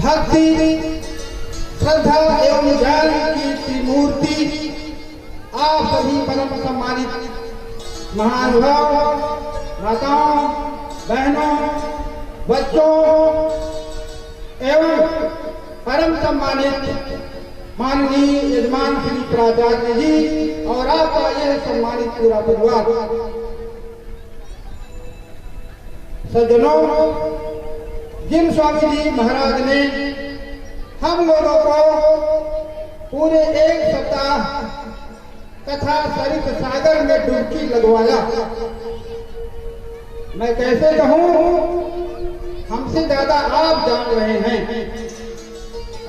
भक्ति श्रद्धा एवं ज्ञान की त्रिमूर्ति आप सभी परम सम्मानित महानुभाव, माताओं, बहनों, बच्चों एवं परम सम्मानित माननीय यजमान श्री प्राचार्य जी और आपका यह सम्मानित पूरा परिवार, सज्जनों, जिन स्वामी जी महाराज ने हम लोगों को पूरे एक सप्ताह कथा सरित सागर में डुबकी लगवाया, मैं कैसे कहूं, हमसे ज्यादा आप जान रहे हैं।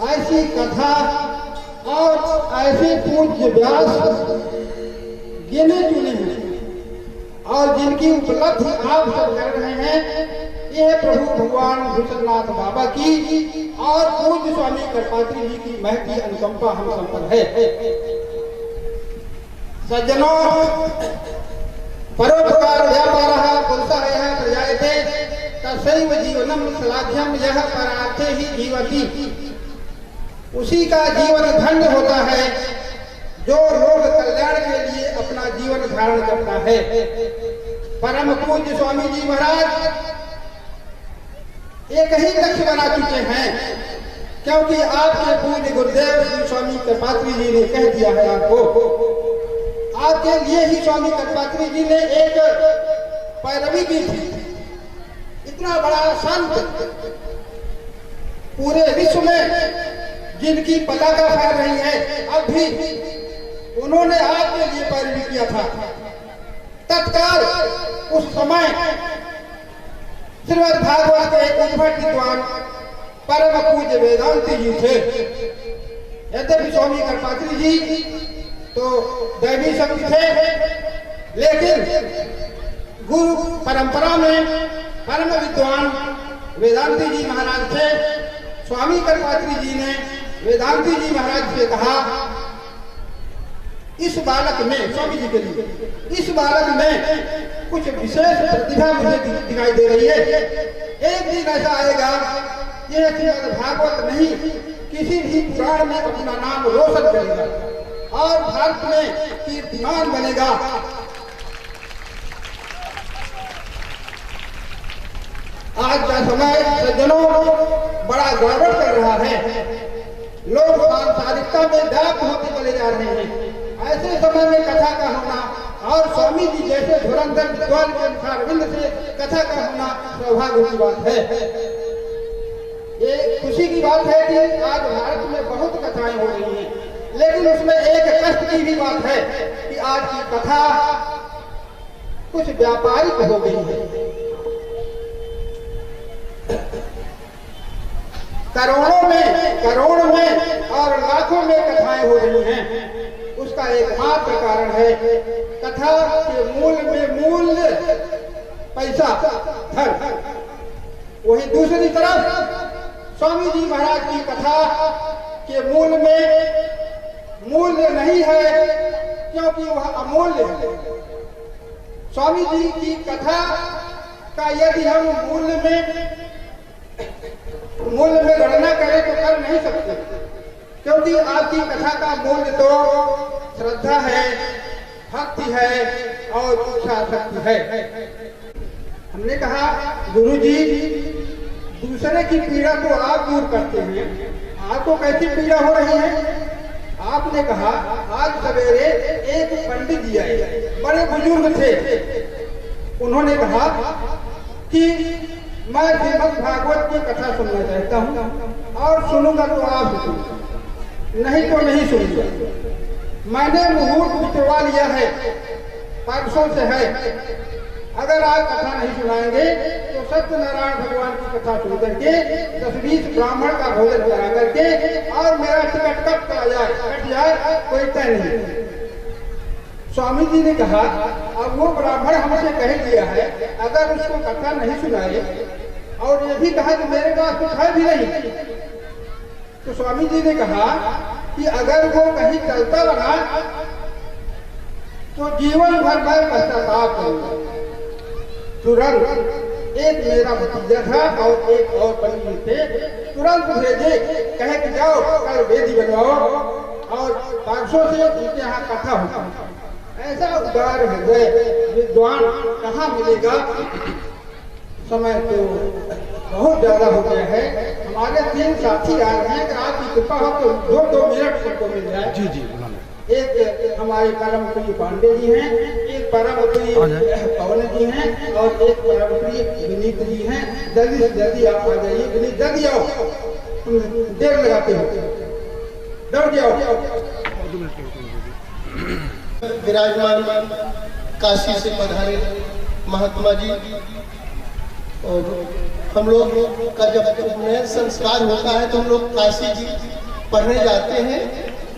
ऐसी कथा और ऐसे पूज्य व्यास गिने चुने हैं और जिनकी उपलब्धि आप सब कर रहे हैं, यह प्रभु भगवान भूषणनाथ बाबा की और पूज्य स्वामी कृपात्री जी की महती अनुकंपा हम सब पर है। सज्जनों, परोपकार व्यापारः पुरुषः प्रजायते तस्यैव जीवनम श्लाघ्यम यः परार्थे ही जीवति। उसी का जीवन धन्य होता है जो लोक कल्याण के लिए अपना जीवन धारण करता है। परम पूज्य स्वामी जी महाराज एक ही लक्ष्य बना चुके हैं, क्योंकि आपके पूज्य गुरुदेव श्री स्वामी कृपात्री जी ने कह दिया है आपको, आपके लिए ही स्वामी कृपात्री जी ने एक पैरवी की थी। इतना बड़ा संत पूरे विश्व में जिनकी पताका फहर रही है, अब भी उन्होंने आपके लिए पैरवी किया था। तत्काल उस समय श्रीमद् भागवत के एक उद्भट विद्वान परम पूज्य वेदांती जी थे। यद्यपि स्वामी कृपात्री जी तो दैवी शक्ति थे, लेकिन गुरु परंपरा में परम विद्वान वेदांती जी महाराज थे। स्वामी कृपात्री जी ने वेदांती जी महाराज से कहा, इस बालक में, स्वामी जी के लिए, इस बालक में कुछ विशेष प्रतिभा मुझे दिखाई दे रही है। एक दिन ऐसा आएगा, यह श्रीमद् भागवत नहीं किसी भी पुराण में अपना नाम रोशन करेगा और भारत में कीर्तिमान बनेगा। आज का समय सज्जनों बड़ा गड़बड़ कर रहा है, लोग सांसारिकता में व्याप्त होते चले जा रहे हैं। ऐसे समय में कथा का होना और स्वामी जी जैसे धुरंधर विद्वान के मुखारविंद से कथा का होना सौभाग्य की बात है। ये खुशी की बात है कि आज भारत में बहुत कथाएं हो रही हैं, लेकिन उसमें एक कष्ट की भी बात है कि आज की कथा कुछ व्यापारिक हो गई है। करोड़ों में और लाखों में कथाएं हो रही हैं। उसका एकमात्र कारण है कथा के मूल में मूल्य पैसा, धन। वही दूसरी तरफ स्वामी जी महाराज की कथा के मूल में मूल्य नहीं है, क्योंकि वह अमूल्य है। स्वामी जी की कथा का यदि हम मूल्य में गणना करें तो कर नहीं सकते, क्योंकि आपकी कथा का मूल्य तो श्रद्धा है, भक्ति है और इच्छा शक्ति है। हमने कहा, गुरु जी दूसरे की पीड़ा को आप दूर करते हैं, आपको कैसी पीड़ा हो रही है? आपने कहा, आज सवेरे एक पंडित जी आए, बड़े बुजुर्ग थे। उन्होंने कहा कि मैं श्रीमद् भागवत की कथा सुनना चाहता हूँ और सुनूंगा तो आप सुनूंगा, नहीं तो नहीं सुनूंगा। मैंने मुहूर्त बिठवा लिया है, परसों से है। अगर आप कथा नहीं सुनाएंगे तो सत्यनारायण भगवान की कथा सुन करके 10-20 ब्राह्मण का भोजन करा करके और मेरा टिकट कब कट जाए कोई तय नहीं। स्वामी जी ने कहा, अब वो ब्राह्मण हमसे कह दिया है, अगर उसको कथा नहीं सुनाए और ये भी कहा कि मेरे पास कुछ है भी नहीं, तो स्वामी जी ने कहा कि अगर वो कहीं चलता रहा तो जीवन भर मैं पश्चाताप करूंगा। तुरंत एक मेरा भतीजा था और एक और पंडित थे, तुरंत भेजे, कहे कि जाओ कल वेदी बनवाओ और 500 से उनके यहाँ कथा होगा। ऐसा उदार हृदय विद्वान कहाँ मिलेगा? समय तो बहुत ज्यादा हो गया है। हमारे 3 साथी आ रहे हैं, अगर आपकी कृपा हो तो 2-2 मिनट सबको मिल जाए। जी जी। एक हमारे परम प्रिय पांडे जी हैं, एक परम प्रिय पवन जी हैं और एक परम प्रिय विनीत जी हैं। जल्दी से जल्दी आप आ जाइए। विनीत जल्दी आओ, तुम देर लगाते हो, दौड़ जाओ। विराजमान काशी से पधारे महात्मा जी, और हम लोग का जब नया संस्कार होता है तो हम लोग काशी जी पढ़ने जाते हैं,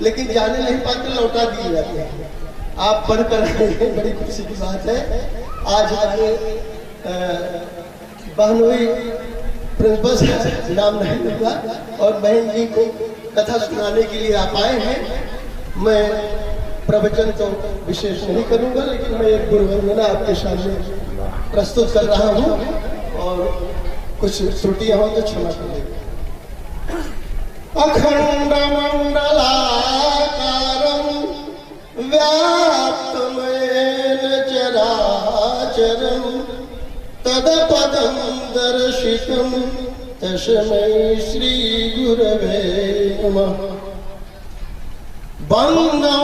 लेकिन जाने नहीं पाते, लौटा दिए जाते हैं। आप पढ़कर आए हैं, बड़ी खुशी की बात है। आज हमारे बहनोई प्रिंसिपल नाम नहीं लूंगा और बहन जी को कथा सुनाने के लिए आप आए हैं। मैं प्रवचन तो विशेष नहीं करूंगा, लेकिन मैं एक गुरुवंदना आपके सामने प्रस्तुत कर रहा हूं और कुछ त्रुटियां हो तो क्षमा करें। अखंड मंडलाकारं व्याप्तमेन चराचरं तदपदं दर्शितं तस्मै श्री गुरवे नमः। वंदो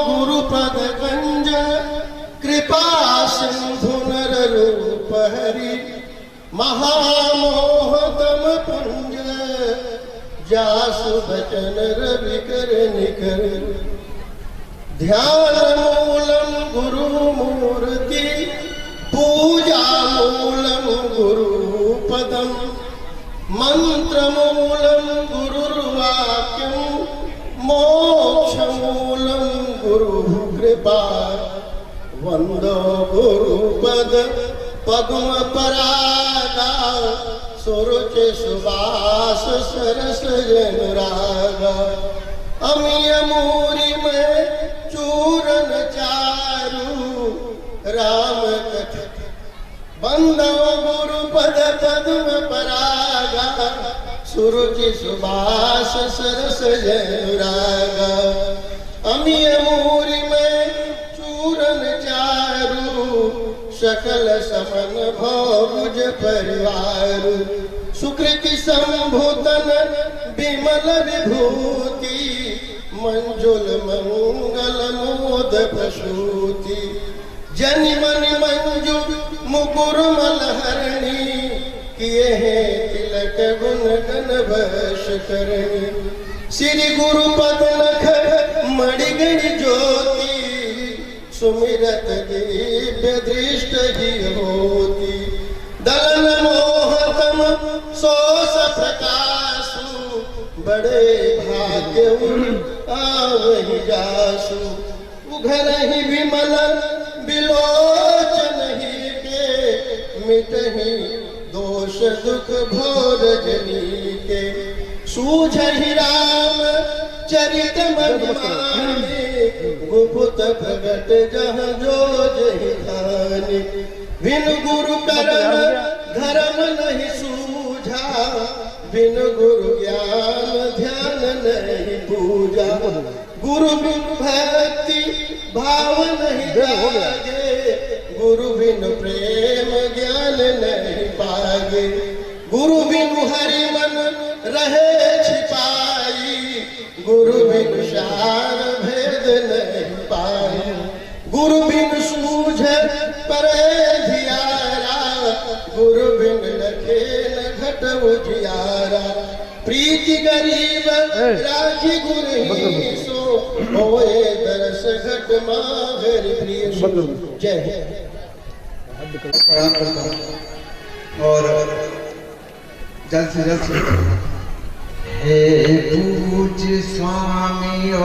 गुरुपद गंज कृपा सिंधु नर रूप हरि महामोहतम पुंज जासु बचन रवि कर निकर। ध्यान मूलम गुरु मूर्ति पूजा मूलम गुरु पदम मंत्र मूलम गुरुर्वाक्यम मोक्ष मूलम गुरु कृपा। वंदो गुरुपद पद्म परागा सुरुचि सुबास सरस अनुरागा। अमिय मूरि में चूरन चारु राम कथा। वंदो गुरुपद पद्म परागा सुरुचि सुबास सरस अनुरागा। अमिय मूरि में चूरन चारु सकल समन भोज परिवार। सुकृति संभूतन विमल विभूति मंजुल मंगल मोद प्रसूति। जनि मनि मंजु मुकुर मलहरणी किए हैं तिलक गुण गण वश करणी। श्री गुरुपद नख मणिगणि ज्योति सुमिरत दिव्य दृष्ट ही होती। दलन मोहतम सोस प्रकाशु बड़े भाग्य आवहि जासु। उघर ही विमल बिलोचन ही के मिटहि दोष दुख भोर जनी के। सूझहि राम चरित महिमाने गुप्त प्रगट जहाँ जो जहि खाने। बिन गुरु करण धर्म नहीं सूझा बिन गुरु ज्ञान ध्यान नहीं पूजा। गुरु बिन भक्ति भाव नहीं जागे गुरु बिन प्रेम ज्ञान नहीं पागे। गुरु बिन हरि मन रहे छिपाई गुरु बिन शार भेद नहीं पाए। गुरु बिन सूझ परे धियारा गुरु बिन लखे न घट उजियारा। प्रीति गरीब राखी गुरु ही सो होए दरस घट माघर प्रिय सो। जय और जल्द से जल्द हे पूज स्वामी ओ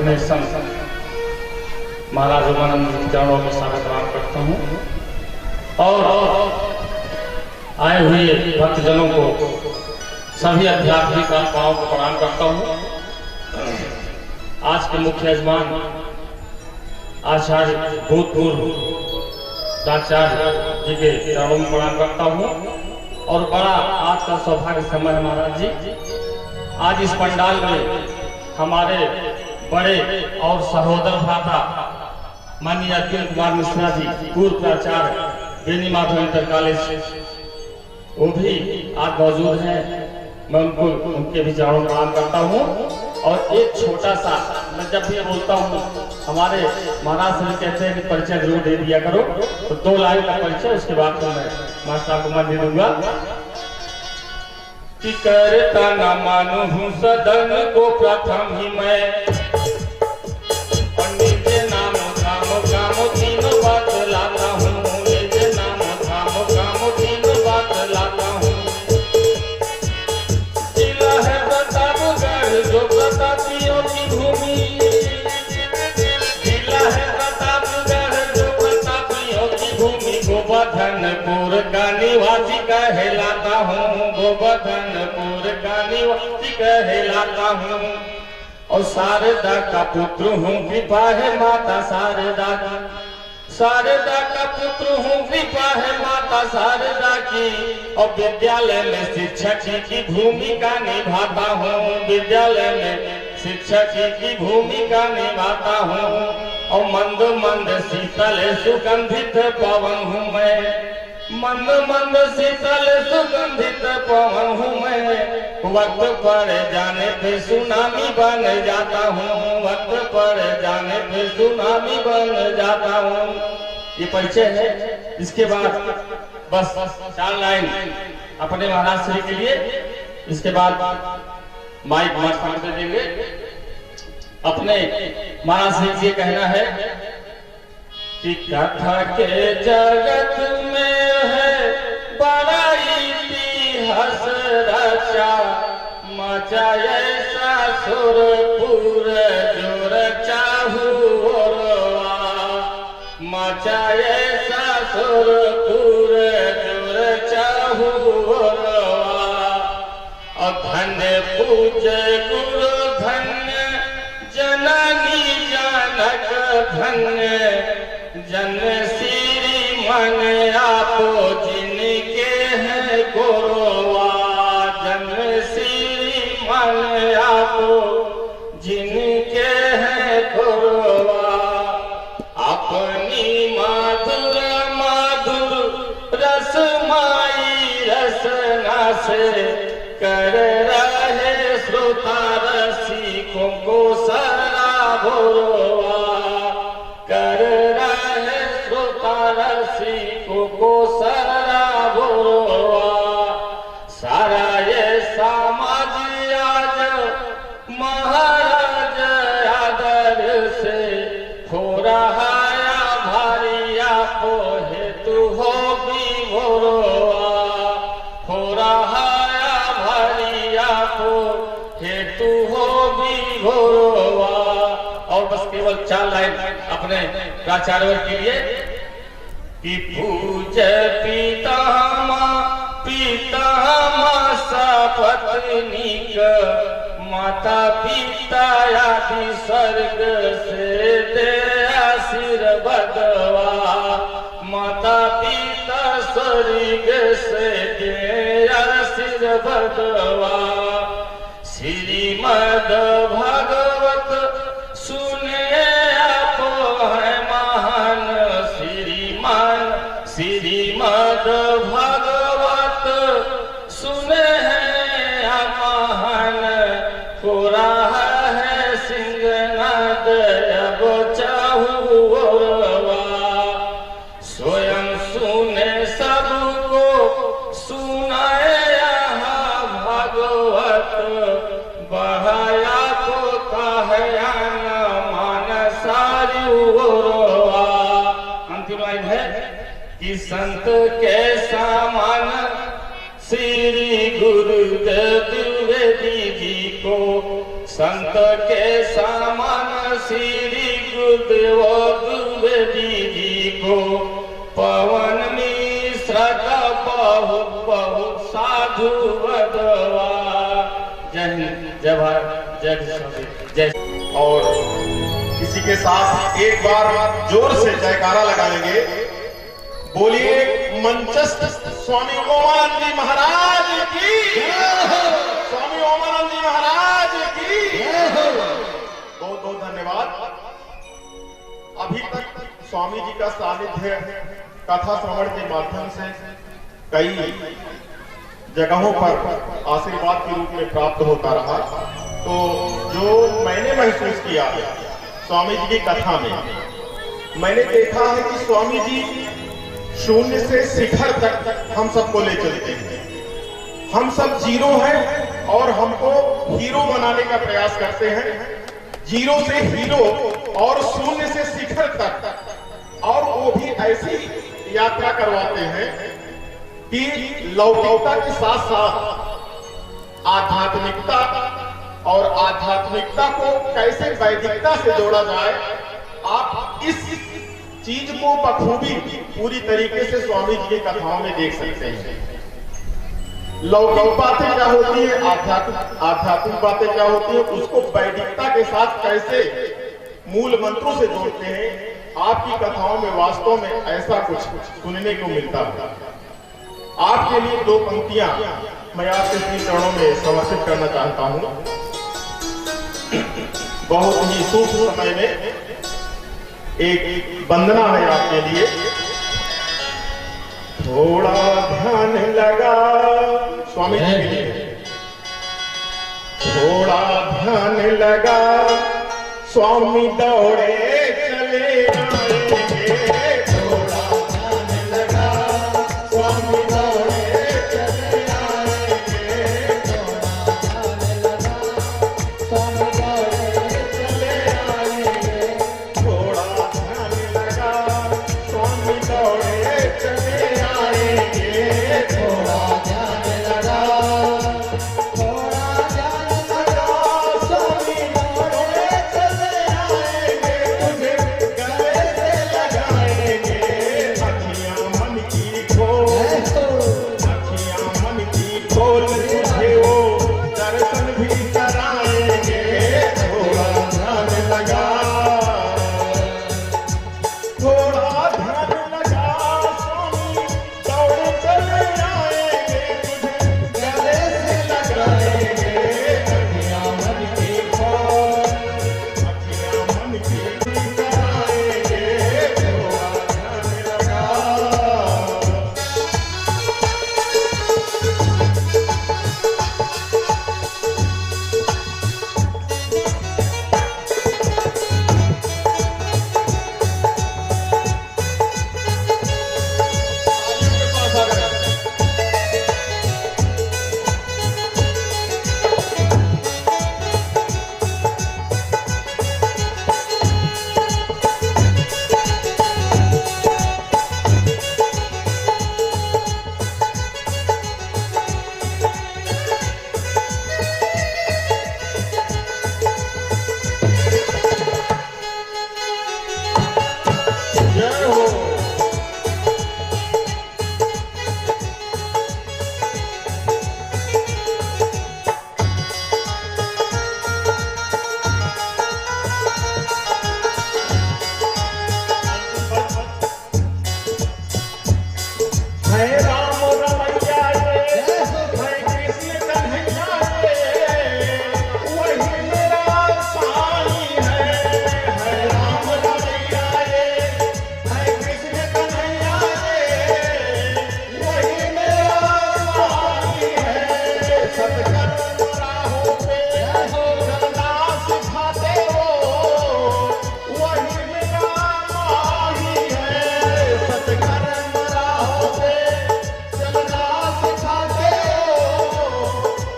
अपने संत महाराज उमानंद जी के चरणों में सादर प्रणाम करता हूँ और आए हुए भक्तजनों को सभी आध्यात्मिक आत्माओं को प्रणाम करता हूँ। आज के मुख्य यजमान आचार्य भूतपूर्व प्राचार्य जी के चरणों में प्रणाम करता हूँ और बड़ा आज का सौभाग्य समय है महाराज जी। आज इस पंडाल में हमारे बड़े और सहोदर भ्राता माननीय अतुल कुमार मिश्रा जी पूर्व प्राचार्य बेनी माधव इंटर कॉलेज वो भी आज मौजूद हैं। मैं उनके भी चरणों में प्रणाम करता हूँ और एक छोटा सा मैं जब भी बोलता हूँ हमारे महाराज से कहते हैं कि परिचय जरूर दे दिया करो, तो 2 लाइन का परिचय उसके बाद तो मैं मास्टर को मान दे दूंगा कि करता न मानू हूँ सदन को प्रथम ही मैं पंडित के नाम धाम काम 3 बात लाता हूँ। निज नाम धाम काम 3 बात लाता हूँ। जिला है प्रतापगढ़ जो प्रतापियों की भूमि। जिला है प्रतापगढ़ जो प्रतापियों की भूमि। गोवर्धनपुर का निवासी कहलाता हूँ। गोवर्धनपुर का निवासी कहलाता हूँ और शारदा का पुत्र हूँ। कृपा है माता शारदा की। शारदा का पुत्र हूँ। कृपा है माता शारदा की और विद्यालय में शिक्षक की भूमिका निभाता हूँ। विद्यालय में शिक्षक की भूमिका निभाता हूँ और मंद मंद शीतल सुगंधित पवन हूँ मैं। मंद मंद शीतल सुगंधित पवन हूँ मैं। वक्त पर जाने पे सुनामी बन जाता हूँ। वक्त पर जाने पे सुनामी बन जाता हूँ। ये परिचय है। इसके बाद बस 4 लाइन अपने महाराज श्री के लिए। इसके बाद माइक मास्टर दे देंगे। अपने महाराज श्री से कहना है कि कथा के जगत में है बड़ा इतिहास रचा। मचा ऐसा सुरपुर जो रचा हुआ। मचा ऐसा सुरपुर जो रचा हुआ। और धन्य पूज्य गुरु धन्य जननी जनक धन्य जन श्री मन आपो जिनके हैं गुरुआ। जन श्री मन आपो जिनके हैं गुरुआ। अपनी माधुर माधुर रसमाई रसना से कर रहे श्रोता रसिकों को सराबोरवा। कर रहे श्रोता रसिकों को सराबोरवा। सारा ये समाज आज महाराज आदर से हो रहा भारी आपो हेतु हो विभोरवा। हो रहा भारी आपो हेतु हो विभोरवा। और बस केवल 4 लाइन अपने प्राचार्य के लिए कि पूज पितामह पितामह सपत्नीक माता पिता आदि स्वर्ग से दे आशीर्वादवा। माता पिता स्वर्ग से दे आशीर्वादवा। श्रीमद् भागवत सुने आपो है महान। श्रीमद् भागवत सुने हैं महान। हो रहा है सिंहनाद अब चाहुआ। स्वयं सुने सबको सुनाए यहाँ भागवत। बढ़ाया को कहया मान सारी ओरवा। अंतिम लाइन है कि संत के समान श्री गुरुदेव द्विवेदी जी को संत के समान श्री गुरुदेव द्विवेदी जी को पवन मिश्र का बहुत बहुत साधु बदवा। जय हिंद, जय भारत, जय जय। और इसी के साथ एक बार जोर से जयकारा लगाएंगे। बोलिए मंचस्थ स्वामी ओमानंद जी महाराज की, स्वामी ओमानंद जी महाराज की बहुत बहुत धन्यवाद। अभी तक स्वामी जी का सानिध्य कथा श्रवण के माध्यम से कई जगहों पर आशीर्वाद के रूप में प्राप्त होता रहा। तो जो मैंने महसूस किया स्वामी जी की कथा में, मैंने देखा है कि स्वामी जी शून्य से शिखर तक हम सबको ले चलते हैं। हम सब जीरो हैं और हमको हीरो बनाने का प्रयास करते हैं। जीरो से हीरो और शून्य से शिखर तक, और वो भी ऐसी यात्रा करवाते हैं कि लौकिकता के साथ साथ आध्यात्मिकता, और आध्यात्मिकता को कैसे वैदिकता से जोड़ा जाए, आप इस चीज को बखूबी पूरी तरीके से स्वामी जी की कथाओं में देख सकते हैं। लौकिक बातें क्या होती है, आध्यात्मिक बातें क्या होती है, उसको वैदिकता के साथ कैसे मूल मंत्रों से जोड़ते हैं। आपकी कथाओं में वास्तव में ऐसा कुछ सुनने को मिलता है। आपके लिए दो पंक्तियां मैं आपके श्री चरणों में समर्पित करना चाहता हूं। बहुत ही शुभ समय में एक वंदना है आपके लिए। थोड़ा ध्यान लगा, स्वामी जी के लिए। थोड़ा ध्यान लगा, स्वामी दौड़े चले आएंगे। थोड़ा ध्यान लगा, स्वामी दौड़े चले आएंगे। थोड़ा ध्यान लगा, स्वामी दौड़े चले आएंगे। थोड़ा ध्यान लगा, स्वामी दौड़े चले आएंगे। थोड़ा ध्यान लगा, थोड़ा ध्यान लगा, स्वामी दौड़े चले आएंगे। तुझे गले से लगाएंगे। अखियां मन की खोल, अखियां मन की खोल, तुझे वो दर्शन भी कराएंगे। थोड़ा ध्यान लगा, थोड़ा ध्यान लगा, स्वामी दौड़े चले आएंगे। तुझे गले से लगाएंगे। अखियां मन की खोल, अखियां मन की कराएंगे। थोड़ा ध्यान लगा। जय हो। है राम रमैया रे, है कृष्ण कन्हैया रे, वही मेरा साईं है। है राम रमैया रे, है कृष्ण कन्हैया रे, वही मेरा साईं है। सत्कर्म राहों पे चलना सिखाते हो, वही मेरा माही है। सत्कर्म राहों पे चलना सिखाते हो,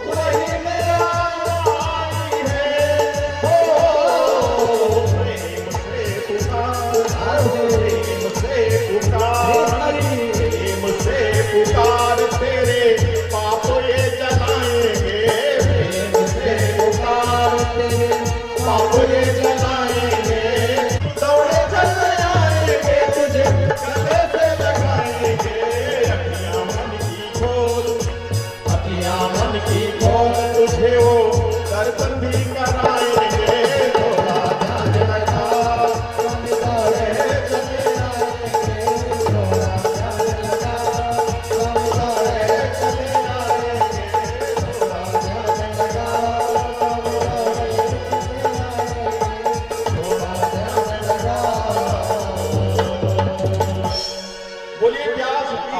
वही मेरा माही है। हो प्रेम से पुकार, प्रेम से पुकार, प्रेम से पुकार, तेरे पाप ये जलाएंगे। प्रेम से पुकार,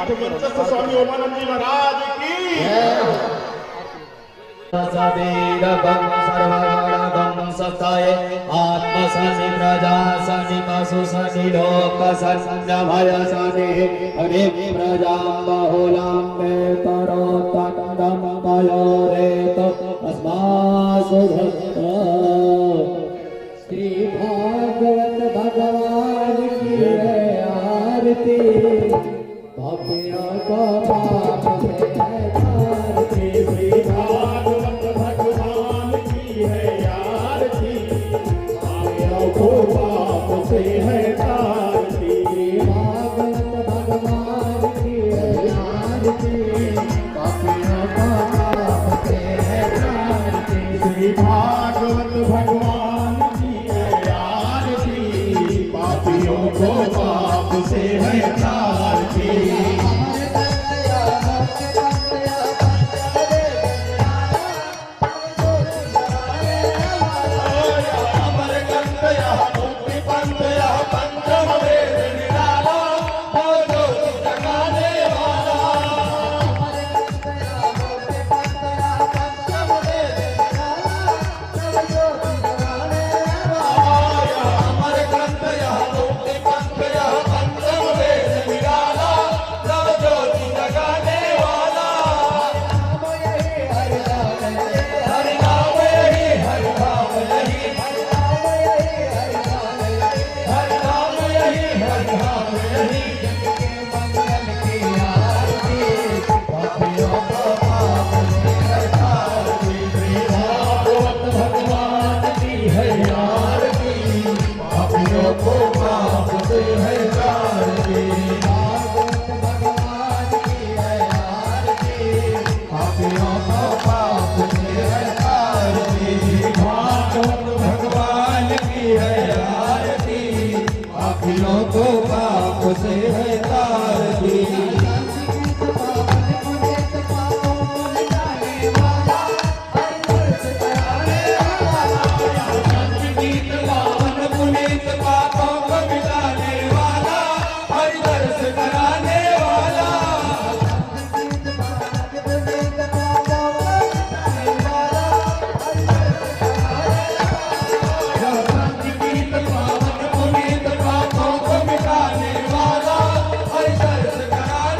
मठ मंचस्थ स्वामी ओमानंद जी महाराज की सवेरभं सर्वगणभं सत्ताय आत्मसनि प्रजा सनि पशु सनि लोक सन्नभय सनि हरिं प्रजां बहुलां मे तरोत्तन्दं पयोरेत तस्मासु धत्ता श्री भागवत भगवान की है आरती पापियों को पाप से है तारती श्री भागवत भगवान की है आरती पापियों को पाप से है तारती श्री भागवत भगवान की है आरती पापियों को पाप से है तारती श्री भागवत भगवान की है आरती पापियों को पाप से है तारती पुनीत पापों को मिटाने वाला हरि दर्श कराने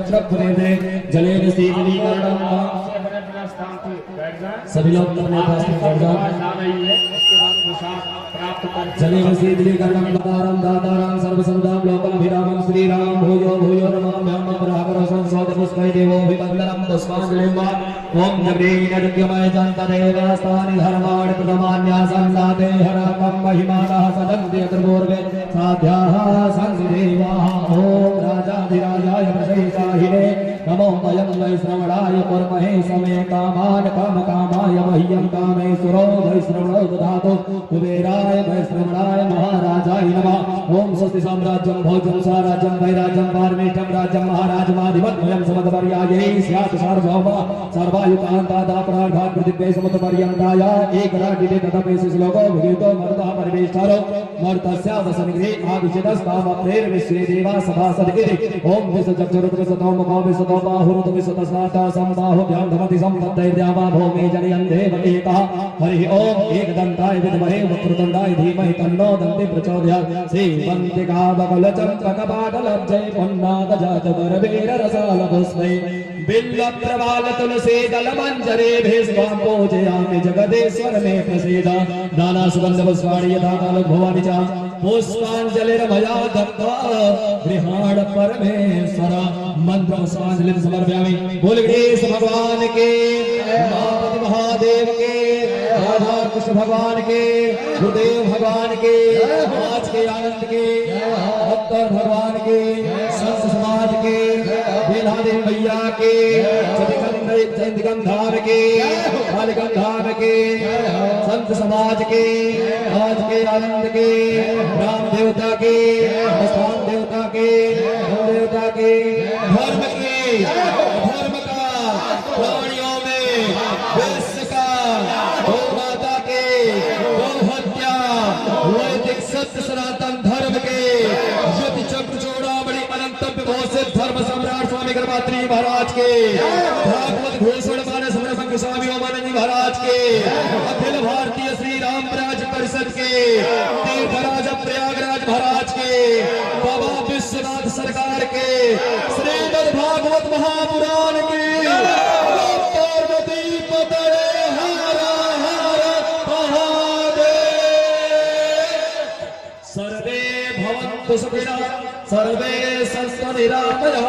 चक्रपुरे जलेन शीतलीकरणम। सभी लोग अपने पास में बैठ जाओ। जलेन शीतलीकरणम दातारम दातारम सर्वसंदाम लोकमभिरामं श्रीराम भूयो भूयो नमाम्यहं प्राकरो संसोद पुष्पै देवोऽभिवन्दनं पुष्पाञ्जलिं। ओम जगदीन जगमय जन्तदेवस्तानि धर्माणि प्रथमान्यासन्नाते हरकं महिमानः सदन्ति अग्रपूर्वे साध्याः संसिदेवाः। ओम राजाधिराजाय प्रशंसाहिने नमो वयं वै श्रवणाय कुर्महे समे कामान् कामकामाय मह्यं कामेश्वरो वै श्रवणो दधातु कुबेराय वै श्रवणाय महाराजाय नमः। ओम स्वस्ति साम्राज्यं भोजं साराज्यं वैराज्यं पारमेष्ठं राज्यं महाराजमाधिपत्यं समदपर्यायै स्यात् सार्वभौमः सर्वायुकान्तादापराधात् पृथिव्यै समुद्रपर्यन्ताय एकराडिते तदपेश श्लोको विगीतो मर्तः परिवेष्टारो मर्तस्यावसनिग्रे आविचितस्तामप्रेर्विश्वे देवा सभासदिति। ओम विसजज्जरुतविसतो मुखो विसतो बाहुरुतविसतस्नाता सम्बाहुभ्यां धमति सम्पद्दैर्द्यावा भौमे जनयन् देव एकः। हरिः ओम एकदन्ताय विद्महे वक्रतुण्डाय धीमहि तन्नो दन्ति प्रचोदयात्। श्रीवन्तिकाबकलचम्पकपाटलब्जै पुन्नागजातवरवीररसालपुष्पै बिल्वप्रवाल तुलसी दलमञ्जरेभिस्त्वां पूजयामि जगदेश्वर मे प्रसीद। नाना सुगन्ध पुष्पाणि यथा कालभुवानि च पुष्पाञ्जलिर्मया दत्त्वा गृहाण परमेश्वर। मंत्र पुष्पाञ्जलिं समर्पयामि। बोल गणेश भगवान के, उमापति महादेव के, राधा कृष्ण भगवान के, गुरुदेव भगवान के, आज के आनंद के, भक्तर भगवान के, संत समाज के, बेलादेव मैया के, चंदिगंधार के, कालीगंधार के, संत समाज के, आज के आनंद के, राम देवता के, स्थान देवता के, देवता के, धर्म के, धर्म का, प्राणियों में वैश्य का, गौ माता के, गौ हत्या, वैदिक सत्य सनातन धर्म के, यति चक्र चूड़ामणि अनंत विभूषित धर्म सम्राट स्वामी गर्भात्री महाराज के, भागवत घोषण मानस समरभंग स्वामी ओमानंद जी महाराज के, अखिल भारतीय श्री राम राज परिषद के, तीर्थराज प्रयागराज महाराज के, बाबा विश्वनाथ सरकार के, श्रीमद् भागवत महापुराण के, पार्वती पते हर हर महादेव। सर्वे भवन्तु सुखिनः, सर्वे सन्तु निरामयः,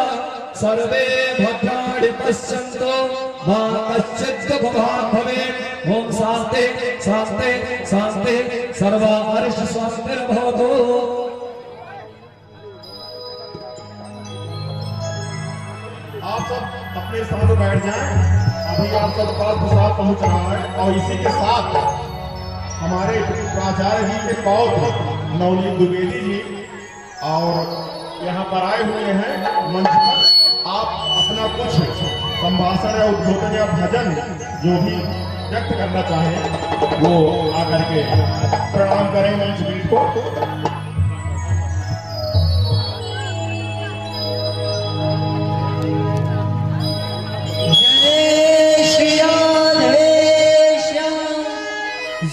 सर्वे भद्राणि पश्यन्तु मा कश्चित् दुःखभाग् भवेत्। ओम शान्ति शान्ति शान्ति सर्वार्ष स्वास्तिर्भवतु। आप सब अपने स्थान पर बैठ जाएं। अभी आप सब पास प्रसाद पहुंच रहा है और इसी के साथ हमारे प्राचार्य जी के पौत्र नवनीत द्विवेदी जी और यहाँ पर आए हुए हैं मंच पर। आप अपना कुछ संभाषण या उद्बोधन या भजन जो भी व्यक्त करना चाहें वो आकर के प्रणाम करें मंच पीठ को।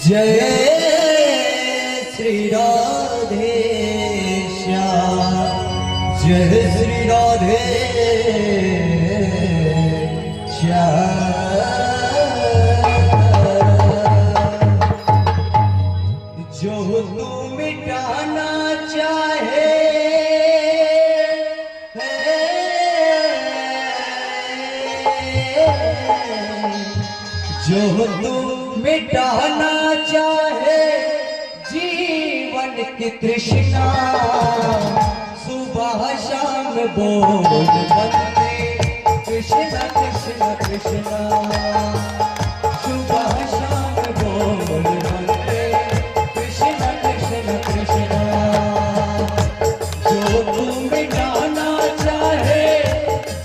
जय श्री राधे श्याम, जय श्री राधे श्याम। जो तू मिटाना चाहे जो तू मिटाना चाहे जीवन की तृष्णा, सुबह शाम बोल बंदे कृष्ण कृष्ण कृष्ण, सुबह शाम बोल बंदे कृष्ण कृष्ण कृष्ण। जो तू मिटाना चाहे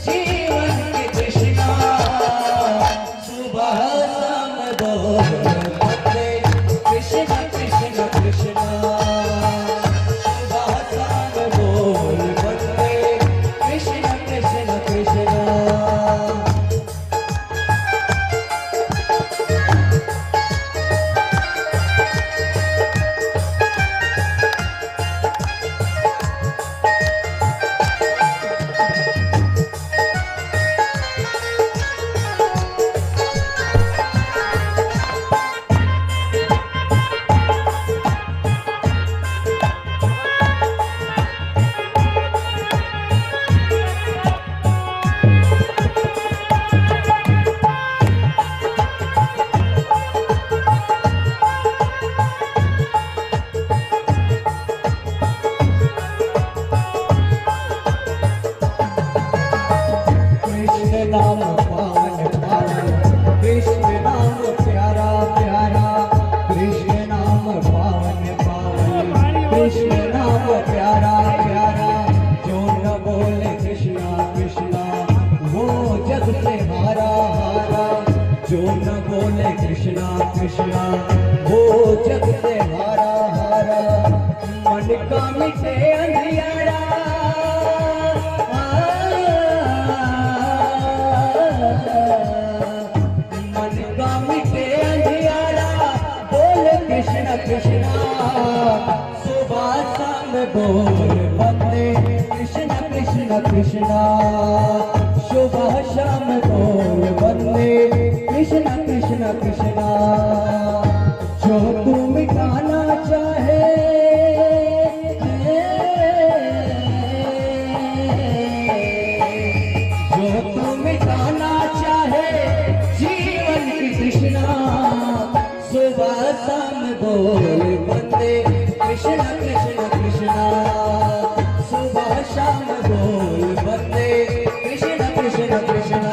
जीवन की तृष्णा, सुबह शाम बोल बंदे कृष्ण कृष्ण कृष्ण, सुबह शाम बोल बंदे कृष्ण कृष्ण कृष्ण। नाम पावन पावन, कृष्ण नाम प्यारा प्यारा, कृष्ण नाम पावन पावन, कृष्ण नाम प्यारा प्यारा। जो न बोले कृष्णा कृष्णा वो जग से हारा हारा, जो न बोले कृष्णा कृष्णा वो जग से हारा हारा। मन का मिटे अंधियारा, मन का मिटे अंधियारा, बोले कृष्णा कृष्णा सुबह शाम बोल बंदे कृष्णा कृष्णा कृष्णा, सुबह शाम बोल बंदे कृष्णा कृष्णा कृष्णा। जो तू मिटाना चाहे जो तू मिटाना चाहे जीवन की तृष्णा, सुबह शाम बोल बंदे कृष्णा कृष्णा कृष्णा, सुबह शाम बोल बंदे कृष्णा कृष्णा कृष्णा।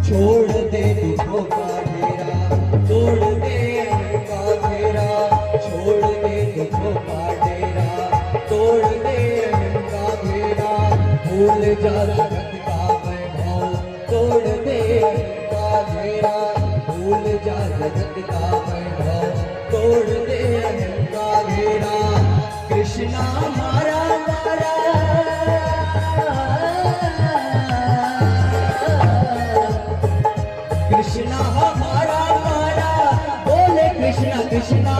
छोड़ दे दुखों का घेरा, तोड़ दे का घेरा, छोड़ दे दुखों का डेरा, तोड़ दे का घेरा। भूल जा जगत का वैभव, तोड़ दे का घेरा, भूल जा जगत का वैभव, तोड़ दे का घेरा। कृष्णा हमारा मारा कृष्णा हमारा मारा, बोले कृष्णा कृष्णा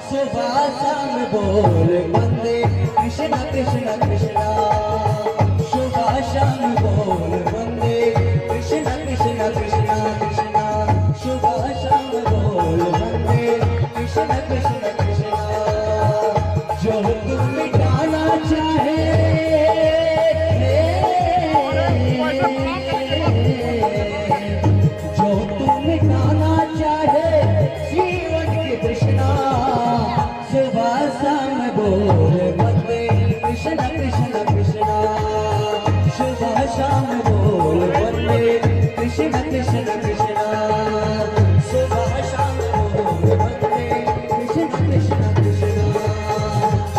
सुबह शाम बोल बंदे कृष्णा कृष्णा कृष्णा, सुबह शाम बोल बंदे कृष्णा कृष्णा कृष्णा कृष्णा, सुबह शाम बोल बंदे कृष्णा कृष्णा कृष्णा। जो तू मिटाना चाहे जो तू मिटाना चाहे जीवन की तृष्णा, सुबह शाम बोल बंदे कृष्णा कृष्णा कृष्णा, सुबह शाम बोल बंदे कृष्णा कृष्णा कृष्णा, सुबह शाम बोल बंदे कृष्णा कृष्णा कृष्णा,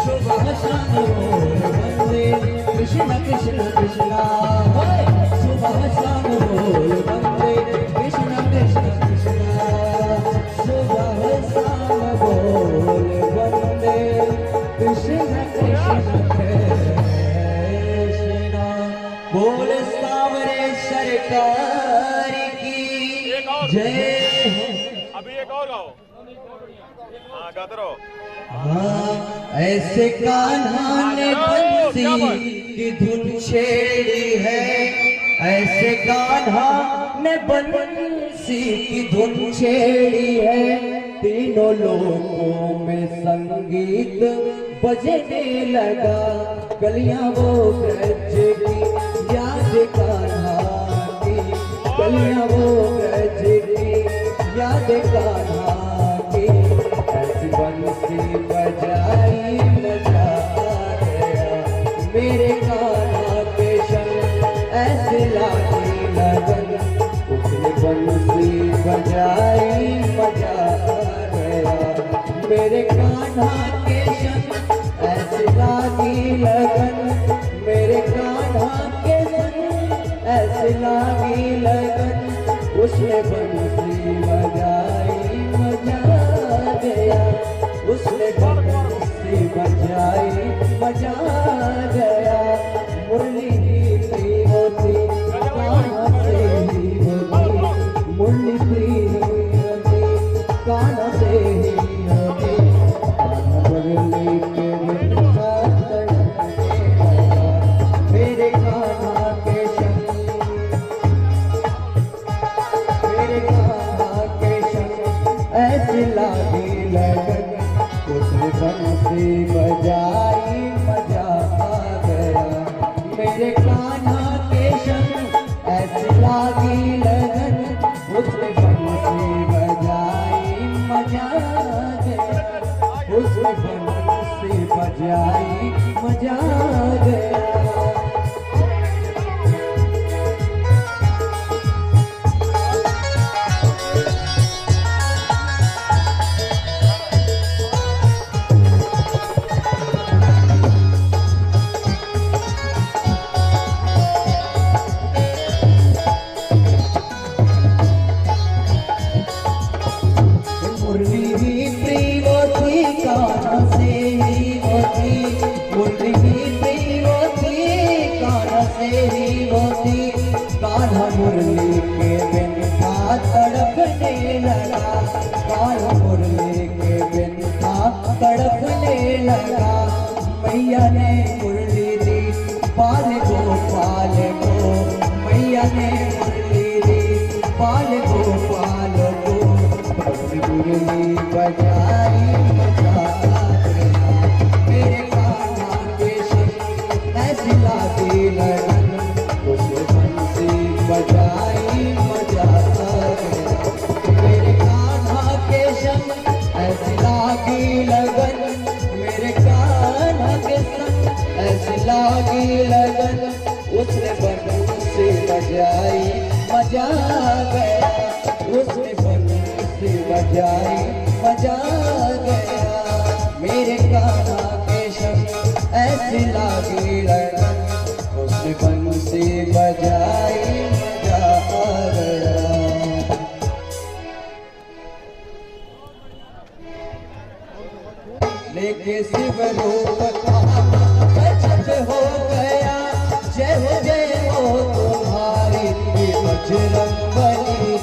सुबह शाम बोल बंदे कृष्णा कृष्णा कृष्णा। सुबह शाम बोल बंदे कृष्णा कृष्णा कृष्णा, सुबह शाम बोल बंदे कृष्णा कृष्णा कृष्णा। बोल सावरे सरकार की जय। अभी एक और गाओ। हाँ गाते रहो। हाँ ऐसे कान्हा ने बंसी की धुन छेड़ी है, ऐसे कान्हा ने बंसी की धुन छेड़ी है। तीनों लोगों में संगीत बजने लगा, गलियां वो ब्रज की याद कान्हा की, गलियां वो ब्रज की याद कान्हा की। ऐसी बंसी बजाई मजा आ गया, मेरे कान्हा के संग ऐसे लागी लगन। उसने बंसी बजाई मजा आ गया, मेरे कान्हा के संग ऐसे लागी लगन, मेरे कान्हा के संग ऐसे लागी लगन। उसने बंसी बजाई मजा ऐसे लागी लगन उसे बंसी बजाई मजा आ गया मेरे कान्हा के संग ऐसे लागी लगन उसे बंसी बजाई मजा आ गया उसे बंसी बजाई मजा आ गया कान्हा मुरली के बिन था तड़पने लगा कान्हा मुरली के बिन था तड़पने लगा मैया ने मुरली दी पाल गोपाल को मैया ने मुरली दी पाल गोपाल को मुरली बजाई मजा आ गया मेरे कान्हा के संग ऐसी लागी लगन उसे बंसी बजाई मजा आ गया मेरे कान्हा के संग ऐसी लागी लगन मेरे कान्हा के संग ऐसी लागी लगन उसने बंसी बजाई मजा आ गया उसने बंसी बजाई मजा आ गया मेरे कान्हा के संग ऐसी लागी लगन उसने बंसी बजाई मजा आ गया लेके शिव रूप गजब हो गया जय हो तुम्हारी बजरंगबली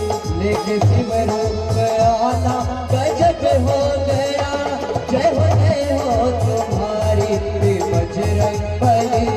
लेके शिव रूप आना गजब हो गया जय हो तुम्हारी बजरंगबली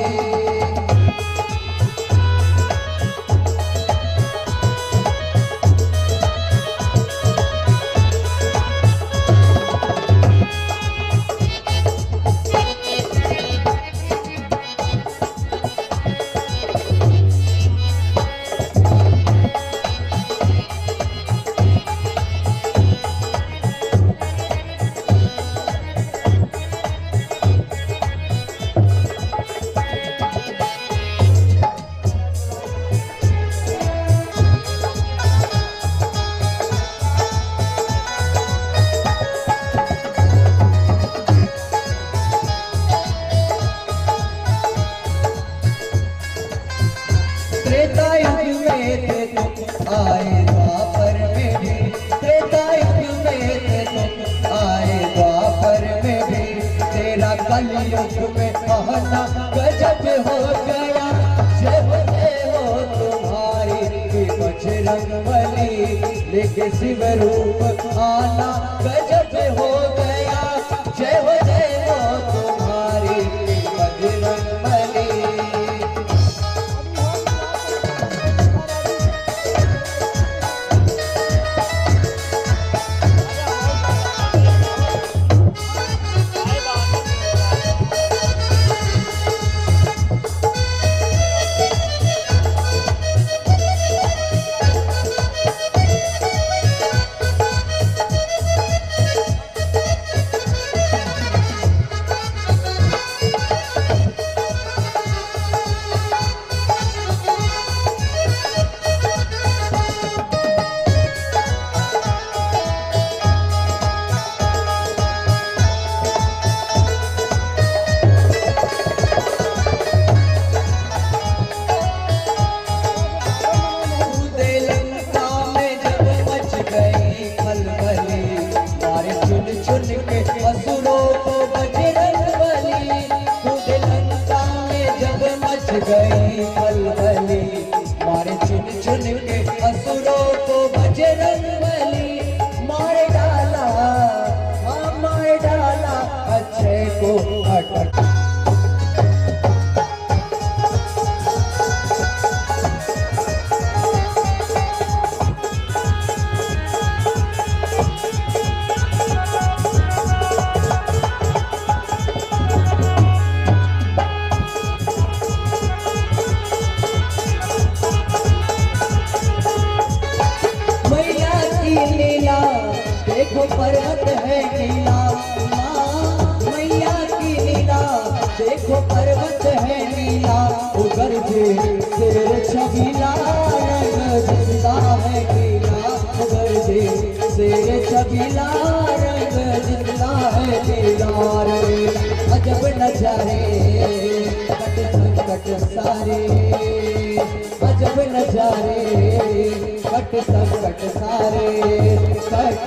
कलयुग में कहना गजब हो गया जय हो तुम्हारी बजरंगबली लेके शिव रूप आना गजब हो गया जय हो तुम्हारी बजरंगबली देखो पर्वत है नीला, माँ मैया की लीला। देखो पर्वत है नीला, उगर जे शेर छबीला, रंग जिंदा है नीला। उगर जे शेर छबीला, रंग जिंदा है नीला। रे अजब नजारे कट संकट सारे, अजब नजारे कट संकट सारे। कट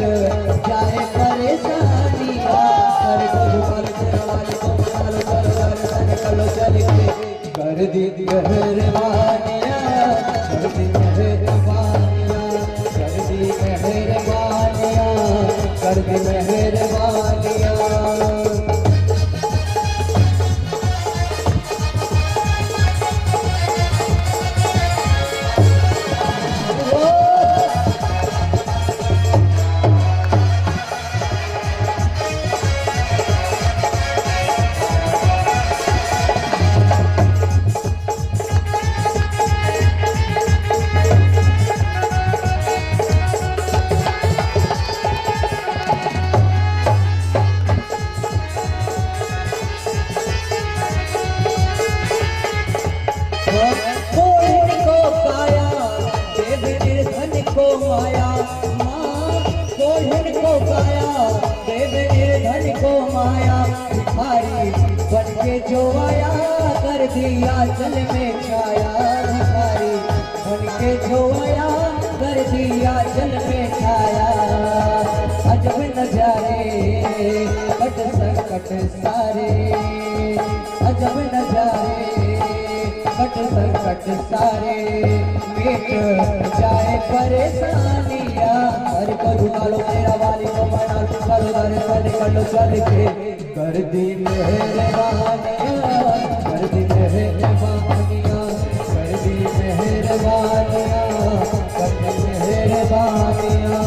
जाए परेशानियाँ, कर गोपाल तेरा वाली को मना लो, चलो दर्शन करो चल के। कर दी मेहरबानियाँ, कर दी मेहरबानियाँ, कर दी मेहरबानियाँ, कर दी मेहरबानियाँ। माया माँ कोल्हन को पाया, देव निर्धन को माया। भिखारी बन के जो आया, कर दिया जल में छाया। भिखारी बन के जो आया, कर दिया जल में छाया। अजब नजारे कट संकट सारे, अजब नजारे कट संकट सारे। मिट जाए परेशानियाँ, हर को झुका लो मेरा वाली को मना लो, चलो दर्शन कर लो चल के। कर दी मेहरबानियाँ, कर दी मेहरबानियाँ, कर दी मेहरबानियाँ, कर दी मेहरबानियाँ।